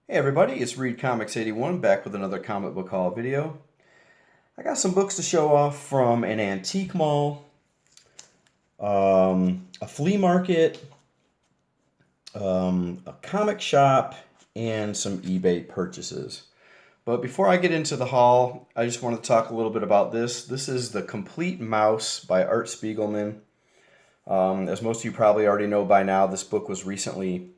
Hey everybody, it's Read Comics 81 back with another comic book haul video. I got some books to show off from an antique mall, a flea market, a comic shop, and some eBay purchases. But before I get into the haul, I just want to talk a little bit about this. This is The Complete Mouse by Art Spiegelman. As most of you probably already know by now, this book was recently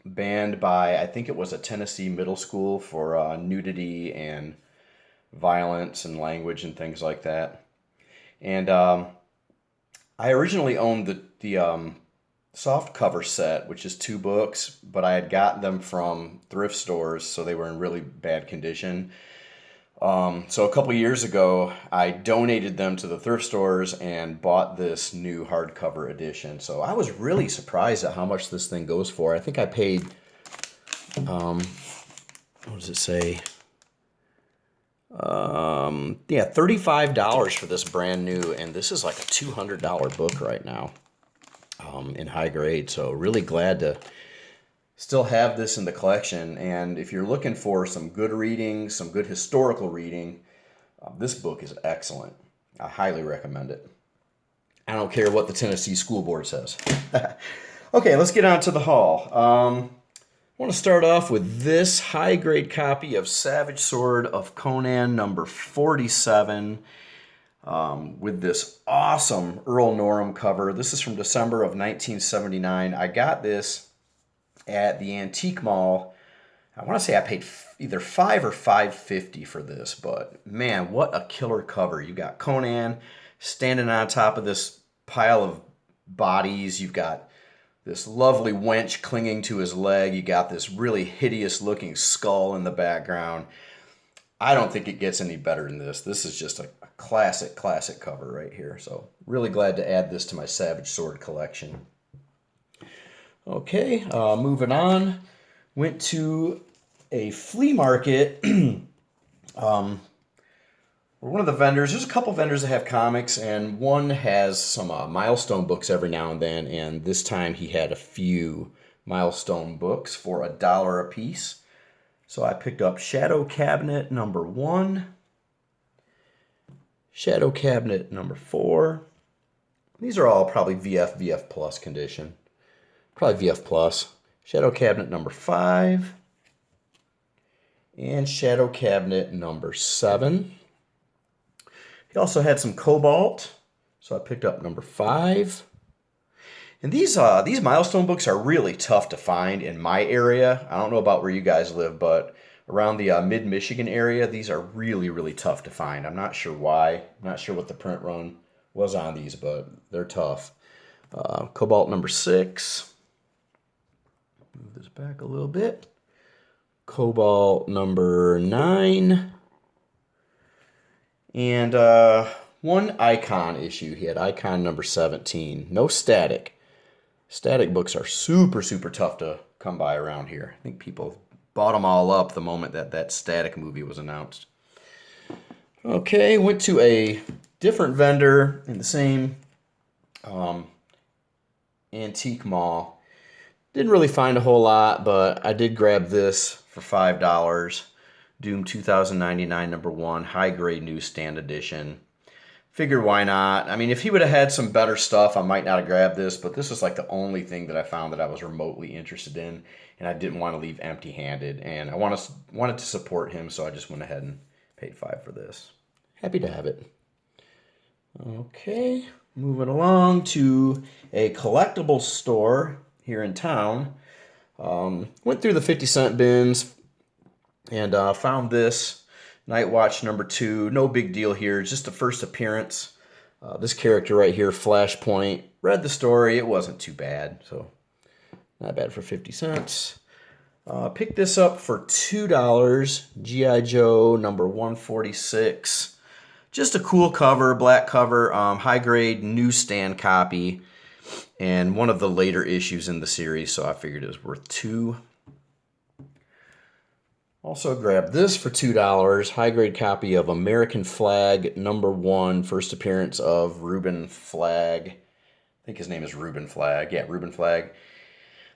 banned by, I think it was a Tennessee middle school for nudity and violence and language and things like that. And I originally owned the soft cover set, which is two books, but I had gotten them from thrift stores, so they were in really bad condition. So a couple years ago, I donated them to the thrift stores and bought this new hardcover edition. So I was really surprised at how much this thing goes for. I think I paid, what does it say? Yeah, $35 for this brand new, and this is like a $200 book right now, in high grade. So really glad to still have this in the collection. And if you're looking for some good reading, some good historical reading, this book is excellent. I highly recommend it. I don't care what the Tennessee School Board says. Okay, let's get on to the haul. I want to start off with this high-grade copy of Savage Sword of Conan number 47 with this awesome Earl Norham cover. This is from December of 1979. I got this at the antique mall. I want to say I paid either $5 or $5.50 for this, but man, what a killer cover. You got Conan standing on top of this pile of bodies. You've got this lovely wench clinging to his leg. You got this really hideous looking skull in the background. I don't think it gets any better than this. This is just a classic cover right here. So really glad to add this to my Savage Sword collection. Okay, moving on. Went to a flea market. One of the vendors, there's a couple vendors that have comics, and one has some Milestone books every now and then, and this time he had a few Milestone books for $1 a piece. So I picked up Shadow Cabinet number 1, Shadow Cabinet number 4. These are all probably VF Plus condition. Probably VF Plus. Shadow Cabinet number 5. And Shadow Cabinet number 7. He also had some Cobalt, so I picked up number 5. And these Milestone books are really tough to find in my area. I don't know about where you guys live, but around the mid-Michigan area, these are really tough to find. I'm not sure why. I'm not sure what the print run was on these, but they're tough. Cobalt number 6. Move this back a little bit. Cobalt number 9. And one Icon issue. He had Icon number 17. No Static. Static books are super tough to come by around here. I think people bought them all up the moment that Static movie was announced. Okay, went to a different vendor in the same antique mall. Didn't really find a whole lot, but I did grab this for $5. Doom 2099 number 1, high grade newsstand edition. Figured why not? I mean, if he would have had some better stuff, I might not have grabbed this, but this was like the only thing that I found that I was remotely interested in, and I didn't want to leave empty-handed, and I wanted to support him, so I just went ahead and paid $5 for this. Happy to have it. Okay, moving along to a collectibles store here in town. Went through the 50-cent bins and found this Night Watch number 2. No big deal here, just a first appearance. This character right here, Flashpoint. Read the story, it wasn't too bad, so not bad for 50 cents. Picked this up for $2. G.I. Joe number 146. Just a cool cover, black cover, high grade newsstand copy, and one of the later issues in the series, so I figured it was worth $2. Also grabbed this for $2, high grade copy of American Flag number 1, first appearance of Reuben Flagg. I think his name is Reuben Flagg. Yeah, Reuben Flagg.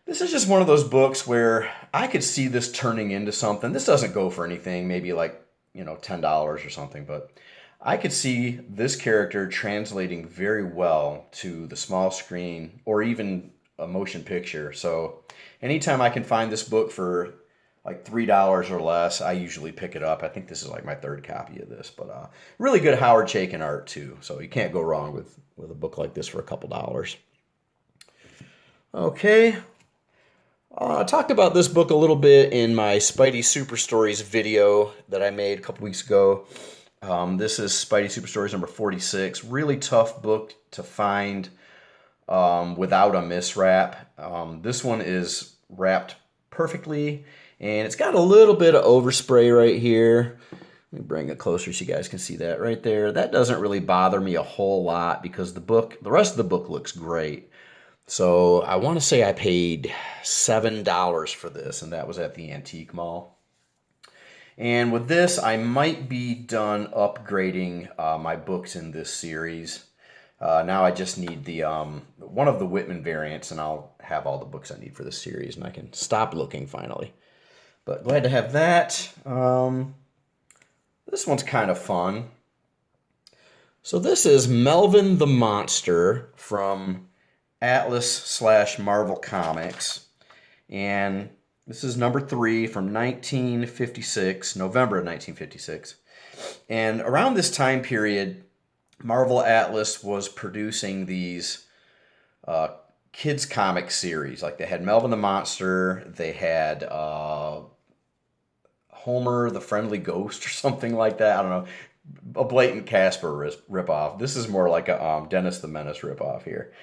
This is just one of those books where I could see this turning into something. This doesn't go for anything, maybe like, $10 or something, but I could see this character translating very well to the small screen or even a motion picture. So anytime I can find this book for like $3 or less, I usually pick it up. I think this is like my third copy of this, but really good Howard Chaykin art too. So you can't go wrong with a book like this for a couple dollars. Okay. I talked about this book a little bit in my Spidey Super Stories video that I made a couple weeks ago. This is Spidey Super Stories number 46. Really tough book to find without a miswrap. This one is wrapped perfectly, and it's got a little bit of overspray right here. Let me bring it closer so you guys can see that right there. That doesn't really bother me a whole lot because the rest of the book looks great. So I want to say I paid $7 for this, and that was at the Antique Mall. And with this, I might be done upgrading my books in this series. Now I just need the one of the Whitman variants, and I'll have all the books I need for this series, and I can stop looking finally. But glad to have that. This one's kind of fun. So this is Melvin the Monster from Atlas/Marvel Comics, and this is number 3 from 1956, November of 1956. And around this time period, Marvel Atlas was producing these kids comic series. Like they had Melvin the Monster, they had Homer the Friendly Ghost or something like that. I don't know. A blatant Casper ripoff. This is more like a Dennis the Menace ripoff here.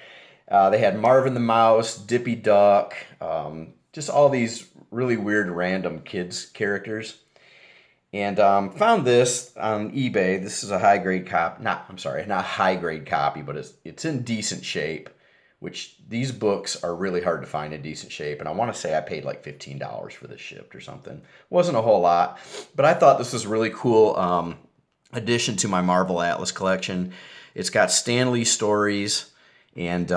They had Marvin the Mouse, Dippy Duck, just all these really weird random kids characters. And found this on eBay. This is a high-grade copy. Not high-grade copy, but it's in decent shape, which these books are really hard to find in decent shape. And I want to say I paid like $15 for this shipped or something. Wasn't a whole lot, but I thought this was a really cool addition to my Marvel Atlas collection. It's got Stan Lee stories. And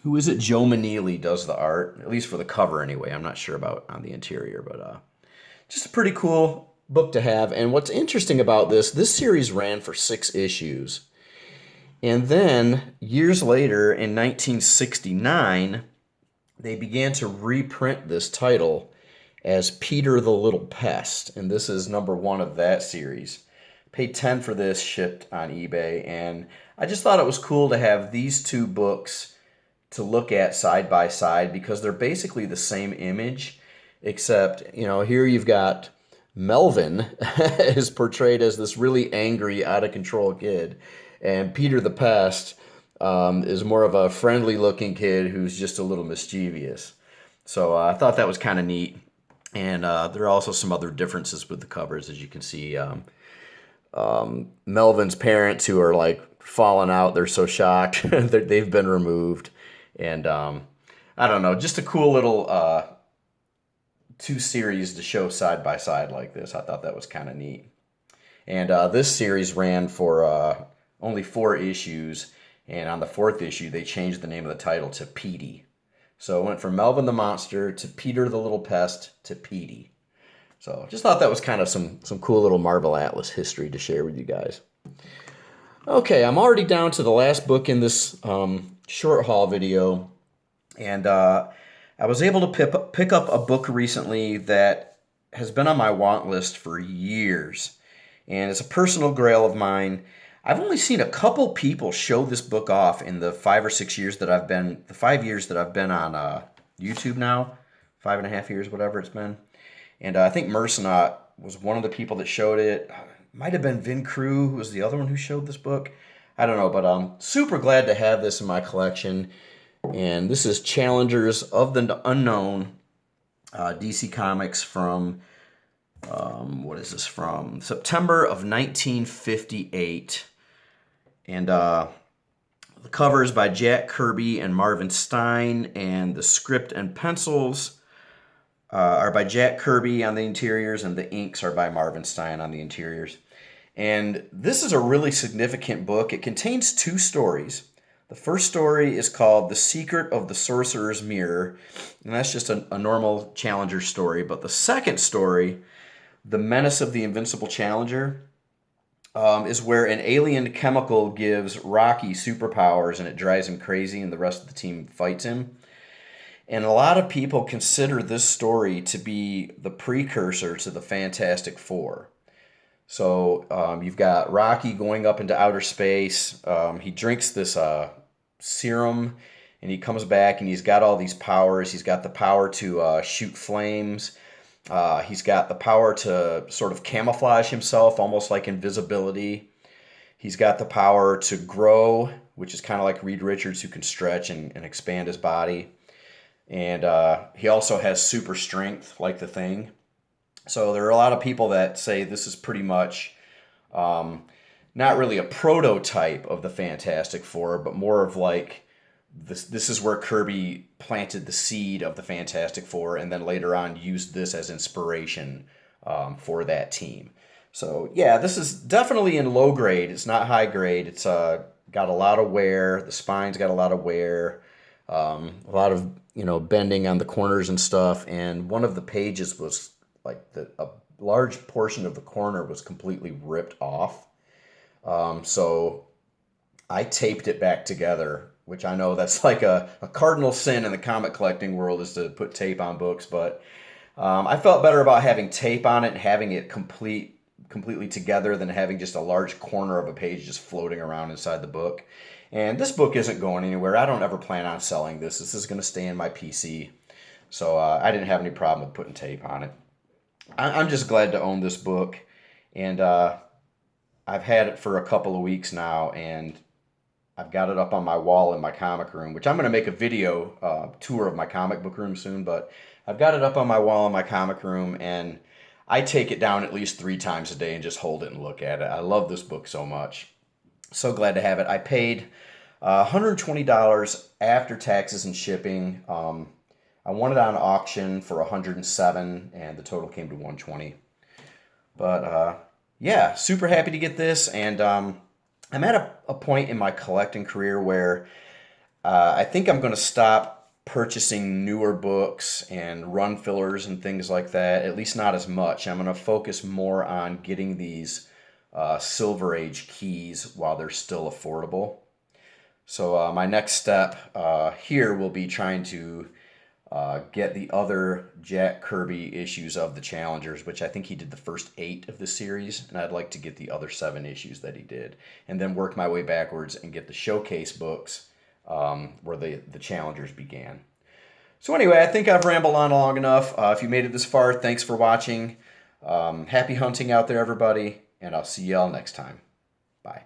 who is it? Joe Maneely does the art, at least for the cover anyway. I'm not sure about on the interior, but just a pretty cool book to have. And what's interesting about this series ran for 6 issues. And then years later, in 1969, they began to reprint this title as Peter the Little Pest. And this is number 1 of that series. Paid $10 for this, shipped on eBay, and I just thought it was cool to have these 2 books to look at side by side because they're basically the same image, except, here you've got Melvin is portrayed as this really angry, out of control kid, and Peter the Pest is more of a friendly looking kid who's just a little mischievous. So I thought that was kind of neat, and there are also some other differences with the covers, as you can see. Melvin's parents who are like falling out, they're so shocked they've been removed, and I don't know, just a cool little 2 series to show side by side like this. I thought that was kind of neat. And this series ran for only 4 issues, and on the 4th issue they changed the name of the title to Petey. So it went from Melvin the Monster to Peter the Little Pest to Petey. So just thought that was kind of some cool little Marvel Atlas history to share with you guys. Okay, I'm already down to the last book in this short haul video. And I was able to pick up a book recently that has been on my want list for years. And it's a personal grail of mine. I've only seen a couple people show this book off in the 5 or 6 years that I've been, the 5 years that I've been on YouTube now. 5.5 years, whatever it's been. And I think Mercenot was one of the people that showed it. Might have been Vin Crew, who was the other one who showed this book. I don't know, but I'm super glad to have this in my collection. And this is Challengers of the Unknown, DC Comics from, what is this from? September of 1958. And the cover is by Jack Kirby and Marvin Stein, and the script and pencils are by Jack Kirby on the interiors, and the inks are by Marvin Stein on the interiors. And this is a really significant book. It contains 2 stories. The The first story is called The Secret of the Sorcerer's Mirror, and that's just a normal Challenger story. But the second story, The Menace of the Invincible Challenger, is where an alien chemical gives Rocky superpowers and it drives him crazy, and the rest of the team fights him. And a lot of people consider this story to be the precursor to the Fantastic Four. So you've got Rocky going up into outer space. He drinks this serum, and he comes back, and he's got all these powers. He's got the power to shoot flames. He's got the power to sort of camouflage himself, almost like invisibility. He's got the power to grow, which is kind of like Reed Richards, who can stretch and expand his body. And he also has super strength, like the Thing. So there are a lot of people that say this is pretty much not really a prototype of the Fantastic Four, but more of like this is where Kirby planted the seed of the Fantastic Four, and then later on used this as inspiration for that team. So yeah, this is definitely in low grade. It's not high grade. It's got a lot of wear. The spine's got a lot of wear. A lot of bending on the corners and stuff. And one of the pages was like a large portion of the corner was completely ripped off. So I taped it back together, which I know that's like a cardinal sin in the comic collecting world, is to put tape on books. But I felt better about having tape on it and having it completely together than having just a large corner of a page just floating around inside the book. And this book isn't going anywhere. I don't ever plan on selling this. This is going to stay in my PC. So I didn't have any problem with putting tape on it. I'm just glad to own this book. And I've had it for a couple of weeks now, and I've got it up on my wall in my comic room, which I'm going to make a video tour of my comic book room soon. But I've got it up on my wall in my comic room, and I take it down at least 3 times a day and just hold it and look at it. I love this book so much. So glad to have it. I paid $120 after taxes and shipping. I won it on auction for $107, and the total came to $120. But yeah, super happy to get this. And I'm at a point in my collecting career where I think I'm going to stop purchasing newer books and run fillers and things like that, at least not as much. I'm going to focus more on getting these Silver Age keys while they're still affordable. So my next step here will be trying to get the other Jack Kirby issues of the Challengers, which I think he did the first 8 of the series, and I'd like to get the other 7 issues that he did, and then work my way backwards and get the showcase books where the Challengers began. So anyway, I think I've rambled on long enough. If you made it this far, thanks for watching. Happy hunting out there, everybody, and I'll see y'all next time. Bye.